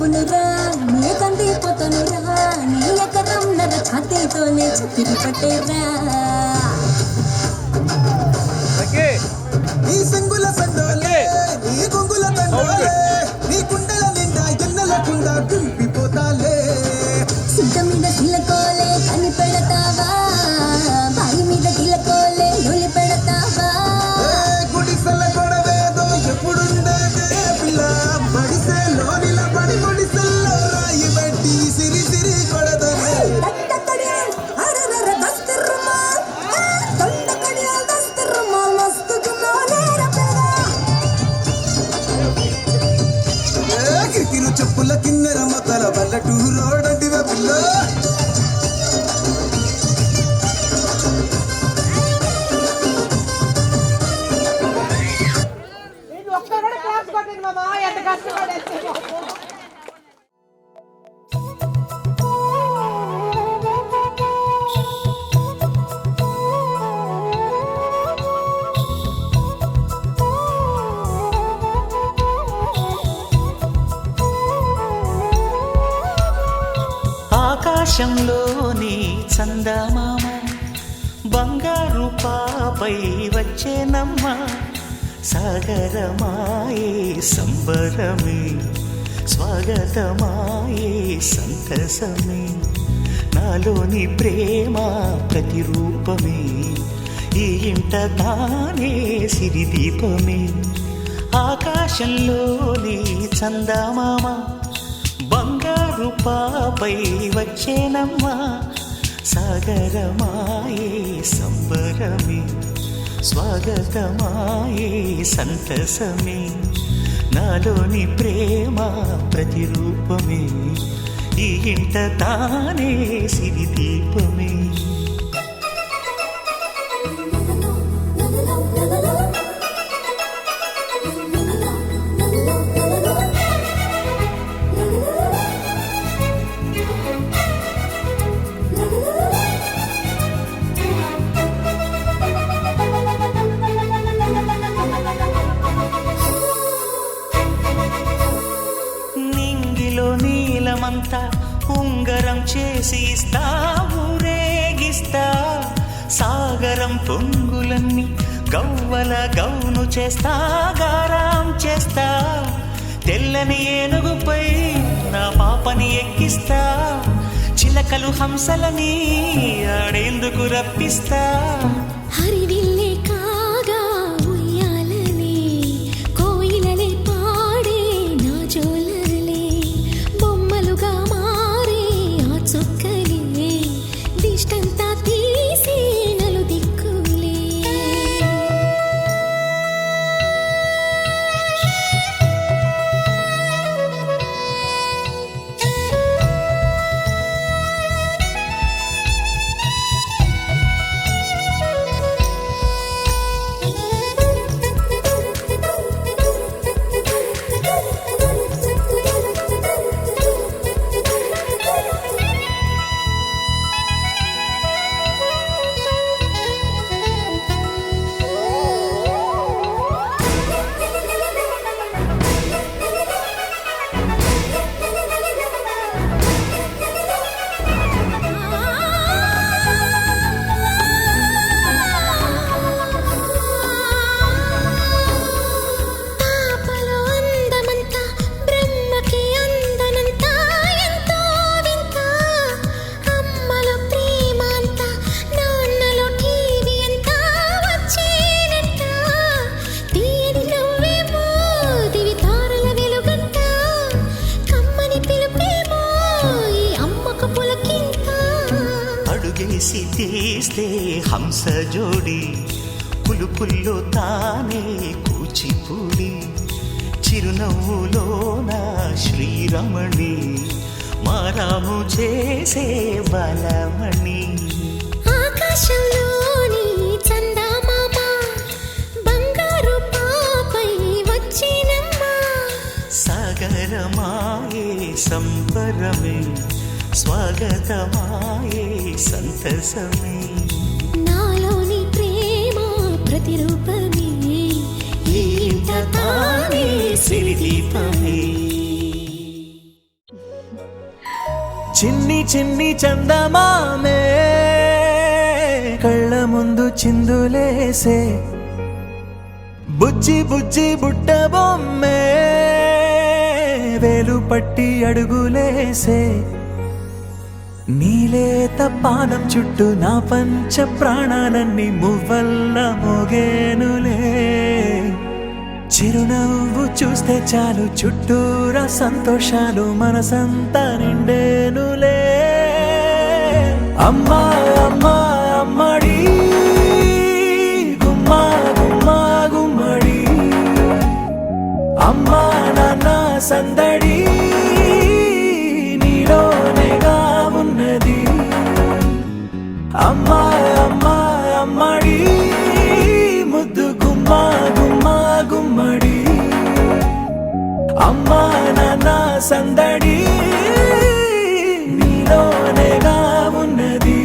నవ్వునురా నీ కందిపోతానురా నీ ఎకరం నర ఛాతీతోనే చక్కెర పట్టేరా నీ సంగుల సందోలే నీ కొంగుల తండోలే నీ కుండల నిండా ఎన్నెలకుండా కుంపిపోతాలే సిద్ధ మీద తిలకోలే కని పెడతావా బాయి మీద తిలకోలే నూలి పెడతావా గుడిసెల గొడవేదో ఎప్పుడుండేదే పిల్ల బడిసే లోనిల పడి గుడిసెల్లో రాయి పెట్టి సిరి సిరి కొడదనే కిరికిరు చెప్పుల కిన్నెర మొక్కల పల్లెటూరు రోడ్డంటివే పిల్ల క్లాస్ కొట్టింది మామ ఎంత కష్టపడేస్తే ఆకాశంలోని చందమామ బంగారు పాపై వచ్చేనమ్మ సాగరమాయే సంబరమే స్వాగతమాయే సంతసమే నాలోని ప్రేమ ప్రతిరూపమే ఈ ఇంట తానే సిరిదీపమే ఆకాశంలోని చందమామ బంగారు పాపై వచ్చేనమ్మా సాగరమాయే సంబరమే స్వాగతమాయే సంతసమే నాలోని ప్రేమ ప్రతిరూపమే ఈ ఇంట తానే సిరిదీపమే నీలమంతా ఉంగరం చేసి ఇస్తా ఊరేగిస్తా సాగరం పొంగులన్నీ గవ్వల గౌను చేస్తా గారాం చేస్తా తెల్లని ఏనుగుపై నా పాపని ఎక్కిస్తా చిలకలు హంసలని ఆడేందుకు రప్పిస్తా హరివిల్లే కాగా ఉయ్యాలనే కోయిలలే పాడే నా జోలలే బొమ్మలుగా మారే ఆ చుక్కలే దిష్టంతా తీసి నలు దిక్కులే అడుగేసి తీస్తే హంస జోడి పులుపుల్లో తానే కూచిపూడి చిరునవ్వులోన శ్రీరమణి మారాము చేసే బలమణి ఆకాశంలోని చందమామ బంగారు పాపై వచ్చినమ్మా సాగరమాయే సంబరమే స్వాగతమాయే సంతసమే నాలోని ప్రేమ ప్రతిరూపమే ఈ ఇంట తానే సిరిదీపమే చిన్ని చందమామే కళ్ళ ముందు చిందులేసే బుజ్జి బుజ్జి బుట్ట బొమ్మే వేలు పట్టి అడుగులేసే నీలేత పానం చుట్టూ నా పంచ ప్రాణాలన్నీ మువ్వల్ల మోగేనులే చిరునవ్వు చూస్తే చాలు చుట్టూరా సంతోషాలు మనసంతా నిండేనులే అమ్మా అమ్మా అమ్మడి గుమ్మా గుమ్మా గుమ్మడి అమ్మా నాన్న సందడి నీలోనేగా ఉన్నది అమ్మా అమ్మా అమ్మడి ముద్దు గుమ్మా గుమ్మా గుమ్మడి అమ్మా నాన్న సందడి నీలోనేగా ఉన్నది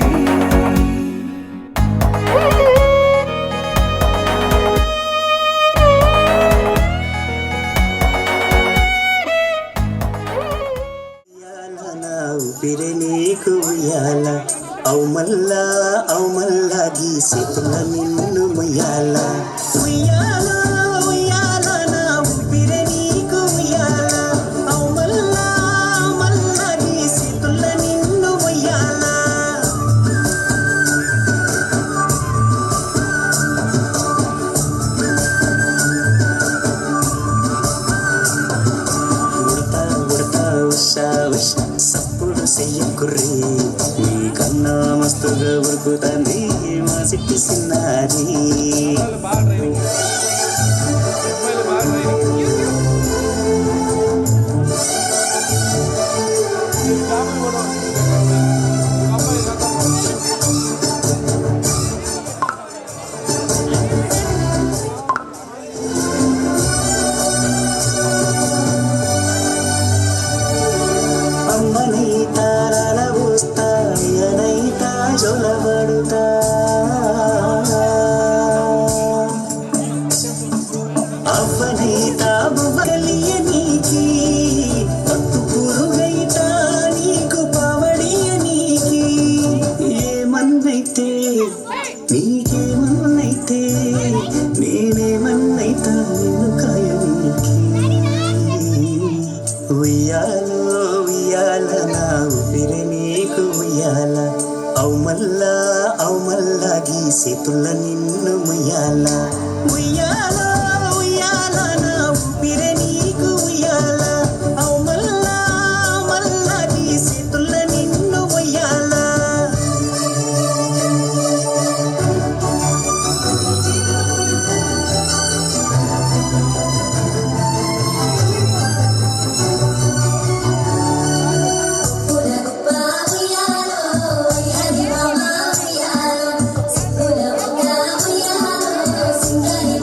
ఊపిరి నీకు ఉయ్యాల అవు మల్లా గీసేతుల నిన్ను ముయ్యాల ఉయ్యాల ఉయ్యాల నా ఊపిరి నీకు ఉయ్యాల అవు మల్లా గీసేతుల నిన్ను ముయ్యాల ఉడతా ఉడతా ఉషా ఉషా సప్పుడు చెయ్యకుర్రీ నీ కన్నా మస్తుగా ఉరుకుతాంది మా సిట్టి సిన్నారి అమ్మనైతా నలబూస్తా అయ్యనైతా జొలబడుతా అవ్వనైతా బువ్వలియ నీకి పట్టు పురుగైతా నీకు పవడియ నీకి ఏమన్నైతే నీకేమన్నైతే నేనేమన్నైతా నిన్ను కాయ నీకి ఉయ్యాలో ఉయ్యాల నా ఊపిరి నీకు ఉయ్యాల అవు మల్లా గీసేతుల నిన్ను ముయ్యాల ఉయ్యాల ఉయ్యాల నా ఊపిరి నీకు ఉయ్యాల అవు మల్లా గీసేతుల నిన్ను ముయ్యాల పులగుప్ప ఉయ్యాలో ఉయ్యాలి మామ ఉయ్యాలో పులగుప్ప ఉయ్యాలో సింగని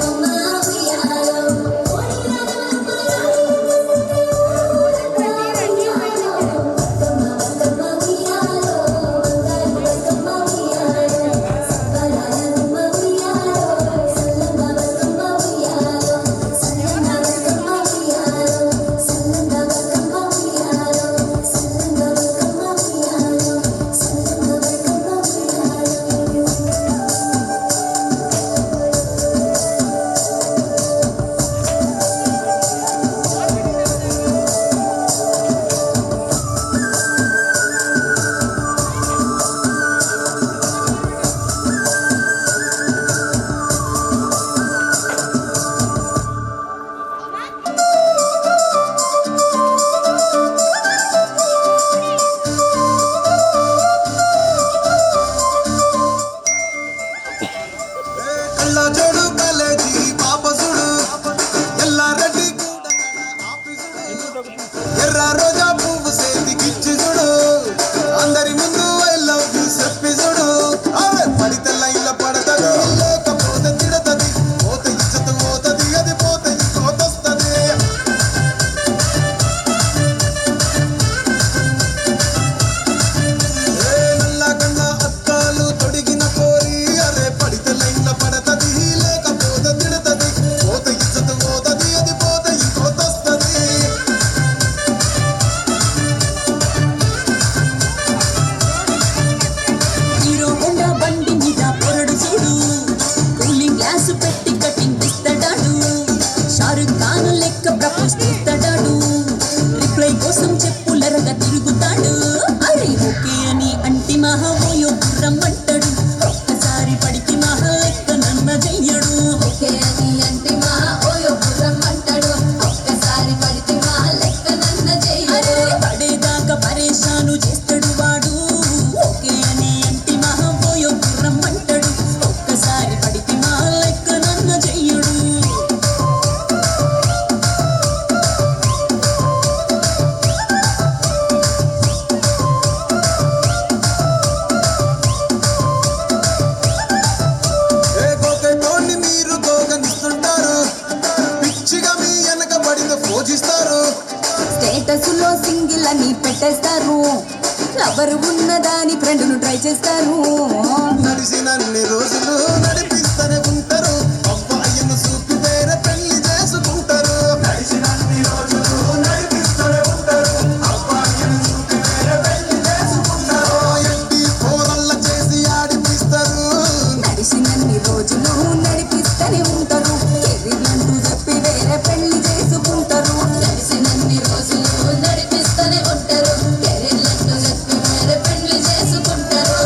స్టేటస్లో సింగిల్ అని పెట్టేస్తారు లవర్ ఉన్నదాని ఫ్రెండ్ను ట్రై చేస్తారు నడిచినన్ని రోజులు నడిపిస్తూనే ఉంటారు అబ్బాయిని చూపి వేరే పెళ్లి చేసుకుంటారు నడిచినన్ని రోజులు నడిపిస్తూనే ఉంటారు అబ్బాయిని చూపి వేరే పెళ్లి చేసుకుంటారు ఎట్టి పోరల్ల చేసి ఆడిపిస్తారు నడిచినన్ని రోజులు నడిపిస్తూనే ఉంటారు కెరీర్లంటూ చెప్పి వేరే పెళ్లి చేసుకుంటారు నడిచినన్ని రోజులు నడిపిస్తూనే ఉంటారు కెరీర్లంటూ చెప్పి వేరే పెళ్లి చేసుకుంటారు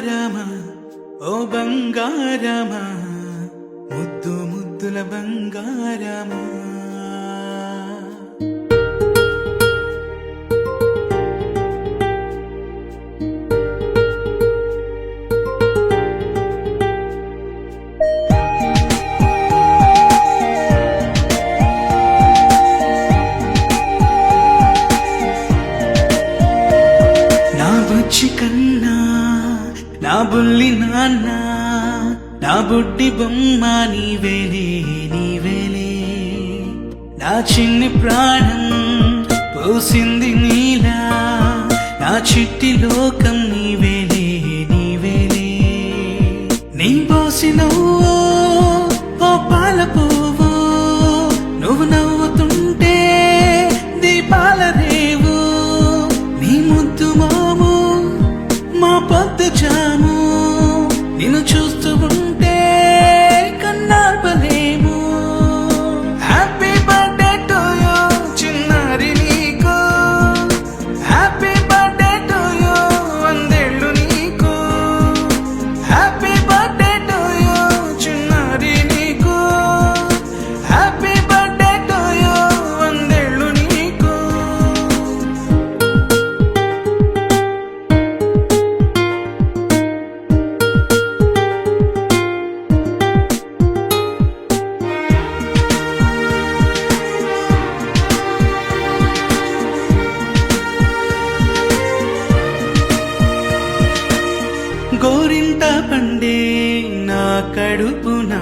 బంగారమా ఓ బంగారమా ముద్దు ముద్దుల బంగారమా నా బుజ్జి కన్నా నా బుల్లి నాన్న నా బుడ్డి బొమ్మ నీవేలే నీవేలే నా చిన్ని ప్రాణం పోసింది నీలా నా చిట్టి లోకం నీవేలే నీవేలే నీ పోసినవో ఓ పాల పువ్వు నువ్వు నవ్వుతుంటే దీపాల రేవు నీ ముద్దు మాము మా పొద్దు జాము నిన్ను చూస్తూ ఉంటే కన్నార్పలేము హ్యాపీ బర్త్డే టు యూ చిన్నారి నీకు హ్యాపీ బర్త్డే టు యూ వందేళ్ళు నీకు హ్యాపీ బర్త్డే టు యూ చిన్నారి నీకు హ్యాపీ బర్త్డే టు యూ వందేళ్ళు నీకు గోరింట పండే నా కడుపున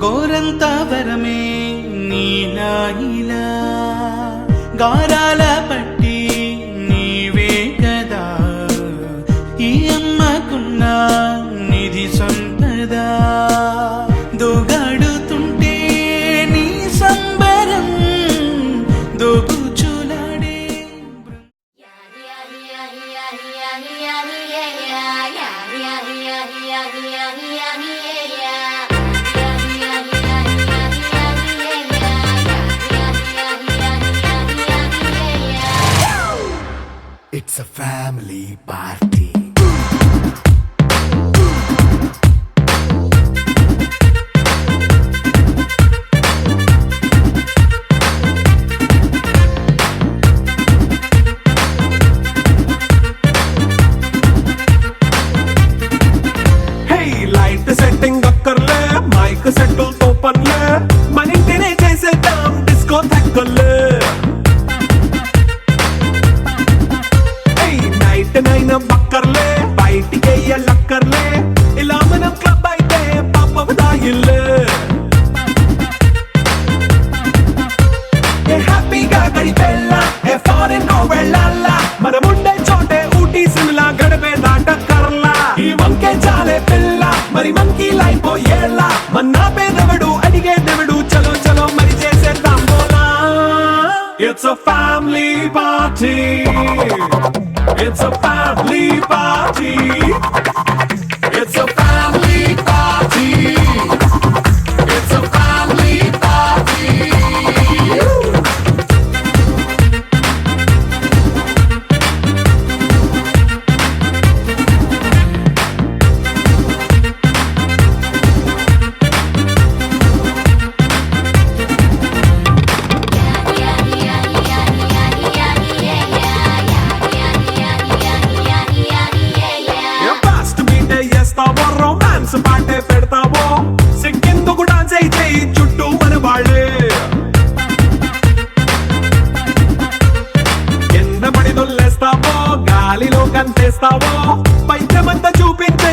గోరంత వరమే నీలా ఇలా గారాల పట్టి నీవే కదా ఈ అమ్మకున్న నిధి సంపద దోగాడుతుంటే నీ సంబరం దోబుచులాడే It's a family party. Hey light setting అక్కర్లే మైక్ సెట్టు తో పనిలే మన ఇంటినే చేసేద్దాం డిస్కో థక్కర్లే నైట్ నైన్ బక్కర్లే బయటికి లక్కర్లే ఇలా మనం క్లబ్ అయితే పాప దాయిల్లే హ్యాపీగా గడిపెల్లా ఫారెన్ వెళ్ళాలా మనం ఉండే చోటే ఊటీ సిమ్లా గడిపే దాటక్కర్లా ఈ వంకే చాలే పిల్ల మరి మంకీ లైఫ్ ఏళ్ళ మన్నా పేదవడు అడిగేదెవడు చలో చలో మరి చేసేద్దాం బోలా it's a family party. It's a family party. It's a family party. It's a family party. Romance పాటే పెడతావో సిగ్గెందుకు డాన్స్ అయితే చుట్టూ మన వాళ్ళే కింద పడి దొల్లేస్తావో గాలిలో కంతేస్తావో పైచమంతా చూపించే